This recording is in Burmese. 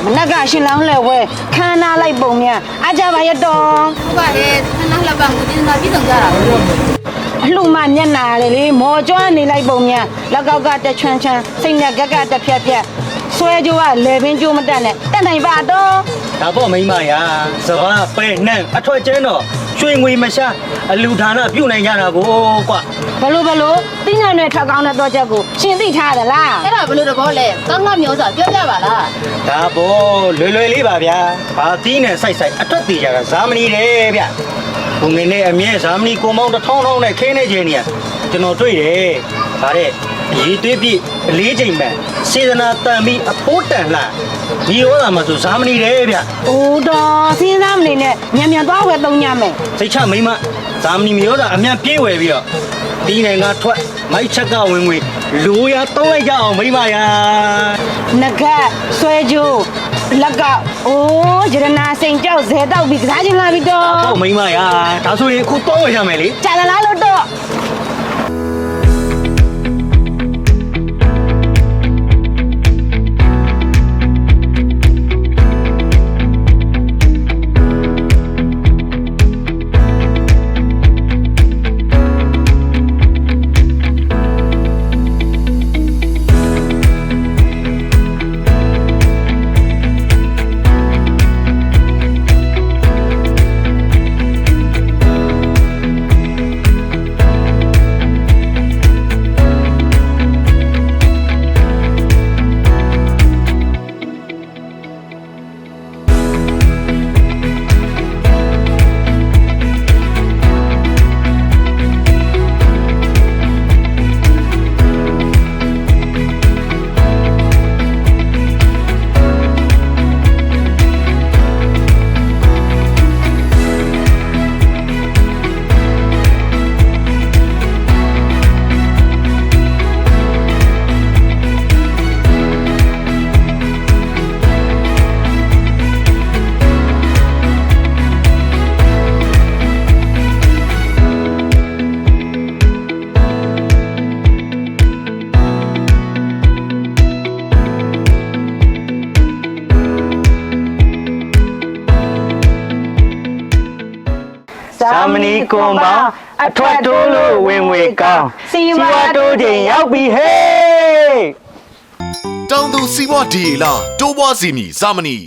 မနက်ကရှင်လောင်းလဲဝဲခန်းနာလိုက်ပုံမြန်အားကြပါရတော့ ဟုတ်ပါတယ်ခဏလှပမှုတင်မှာပြည်ဆောင်ကြတာလို့ အလှမမျက်နာလေမော်ကျွမ်းနေလိုက်ပုံမြန်လက်ကောက်ကတက်ချွန်းချွန်းစိတ်နဲ့ကက်ကတက်ဖြက်ဖြက်ဆွဲကြိုးကလေပင်ကြိုးမတက်နဲ့တက်နိုင်ပါတော့ ဒါပေါ့မိမရာစဘာပဲနှံ့အထွက်ကျင်းတော့ရွှေငွေမရှာအလူဌာနပြုတ်နိုင်ကြတာကိုကွာ ဘလို့သိညာနဲ့ထွက်ကောင်းတဲ့တော့ချက်ကိုရှင်သိထားရလား အဲ့ဒါဘယ်လိုတဘောလဲကောင်းကမျိုးဆိုပြောပြပါလား ဒါပေါ့လွယ်လေးပါဗျာဘာသီးနဲ့စိုက်အထွက်သေးကြတာဇာမနီတယ်ဗျဘုံငင်းနဲ့အမြဲဇာမနီကိုမောင်းတစ်ထောင်းထောင်းနဲ့ခင်းနေခြင်းနေကျွန်တော်တွေ့တယ်ဗါတဲ့အရေးသွေးပြည့်အလေးချိန်မှန်စေတနာတန်ပြီးအဖိုးတန်လှဒီရောသာမှာဆိုဇာမနီတယ်ဗျ ။အိုးတော်စဉ်းစားမနေနဲ့မြန်သွားဝယ်သုံးညမယ် စိတ်ချမိမဇာမနီမျိုးသာအမြန်ပြေးဝယ်ပြီးတော့ဒီနိုင်ငံထွက်မိုက်ချက်ကဝင်ငွေလိုရတော့လိုက်ကြအောင်မိမရာ ။ငကတ်ဆွဲကြိုးလက်ကအိုးရတနာစိန်ကြောက်ဇဲတောက်ပြီးကစားချင်းလာပြီတော့ ဟုတ်မိမရာဒါဆိုရင်အခုတော့ဝယ်ရမယ်လေ ။ကြာလာလားလို့တော့ ဇာမနီကွန်ပေါင်းအထွက်တိုးလို့ဝင်ငွေကောင်းစီဝါတိုးချိန်ရောက်ပြီဟေး တောင်သူစီးပွားဒီလာတိုးပွားစီမီဇာမနီ